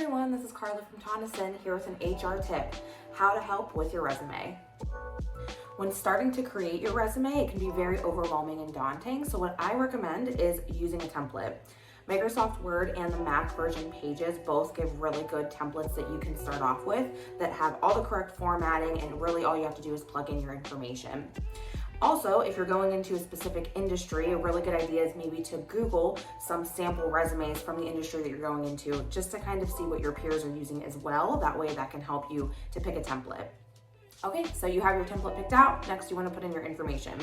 everyone, this is Carla from Tonneson here with an HR tip, how to help with your resume. When starting to create your resume, it can be very overwhelming and daunting, so what I recommend is using a template. Microsoft Word and the Mac version Pages both give really good templates that you can start off with that have all the correct formatting, and really all you have to do is plug in your information. Also, if you're going into a specific industry, a really good idea is maybe to Google some sample resumes from the industry that you're going into, just to kind of see what your peers are using as well. That way that can help you to pick a template. Okay, so you have your template picked out. Next, you want to put in your information.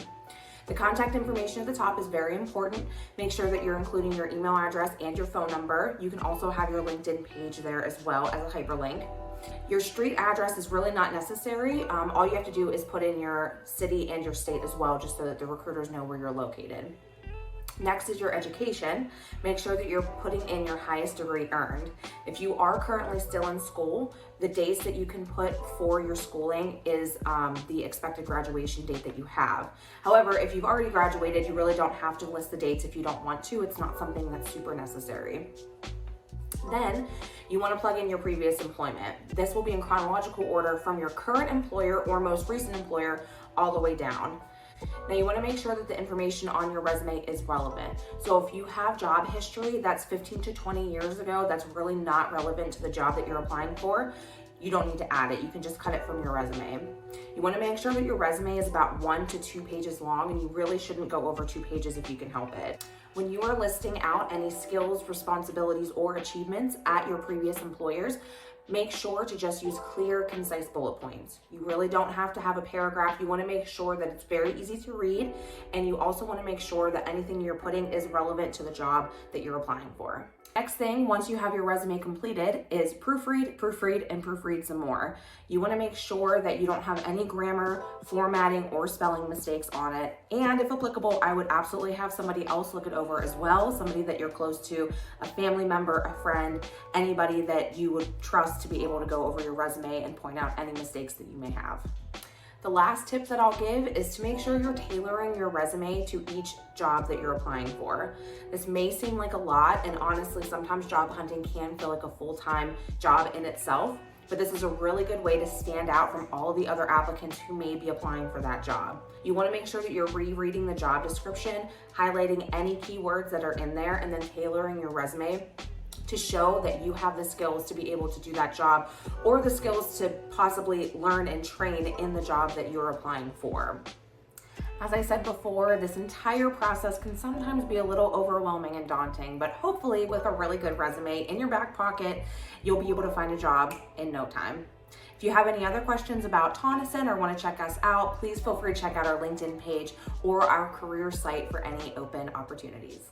The contact information at the top is very important. Make sure that you're including your email address and your phone number. You can also have your LinkedIn page there as well as a hyperlink. Your street address is really not necessary. All you have to do is put in your city and your state as well, just so that the recruiters know where you're located. Next is your education. Make sure that you're putting in your highest degree earned. If you are currently still in school, the dates that you can put for your schooling is the expected graduation date that you have. However, if you've already graduated, you really don't have to list the dates if you don't want to. It's not something that's super necessary. Then you want to plug in your previous employment. This will be in chronological order from your current employer or most recent employer all the way down. Now you want to make sure that the information on your resume is relevant. So if you have job history that's 15 to 20 years ago, that's really not relevant to the job that you're applying for, you don't need to add it. You can just cut it from your resume. You want to make sure that your resume is about 1 to 2 pages long, and you really shouldn't go over 2 pages if you can help it. When you are listing out any skills, responsibilities, or achievements at your previous employers, make sure to just use clear, concise bullet points. You really don't have to have a paragraph. You want to make sure that it's very easy to read, and you also want to make sure that anything you're putting is relevant to the job that you're applying for. Next thing, once you have your resume completed, is proofread, proofread, and proofread some more. You want to make sure that you don't have any grammar, formatting, or spelling mistakes on it. And if applicable, I would absolutely have somebody else look it over as well, somebody that you're close to, a family member, a friend, anybody that you would trust to be able to go over your resume and point out any mistakes that you may have. The last tip that I'll give is to make sure you're tailoring your resume to each job that you're applying for. This may seem like a lot, and honestly, sometimes job hunting can feel like a full-time job in itself, but this is a really good way to stand out from all of the other applicants who may be applying for that job. You want to make sure that you're rereading the job description, highlighting any keywords that are in there, and then tailoring your resume to show that you have the skills to be able to do that job, or the skills to possibly learn and train in the job that you're applying for. As I said before, this entire process can sometimes be a little overwhelming and daunting, but hopefully with a really good resume in your back pocket, you'll be able to find a job in no time. If you have any other questions about Tonneson or want to check us out, please feel free to check out our LinkedIn page or our career site for any open opportunities.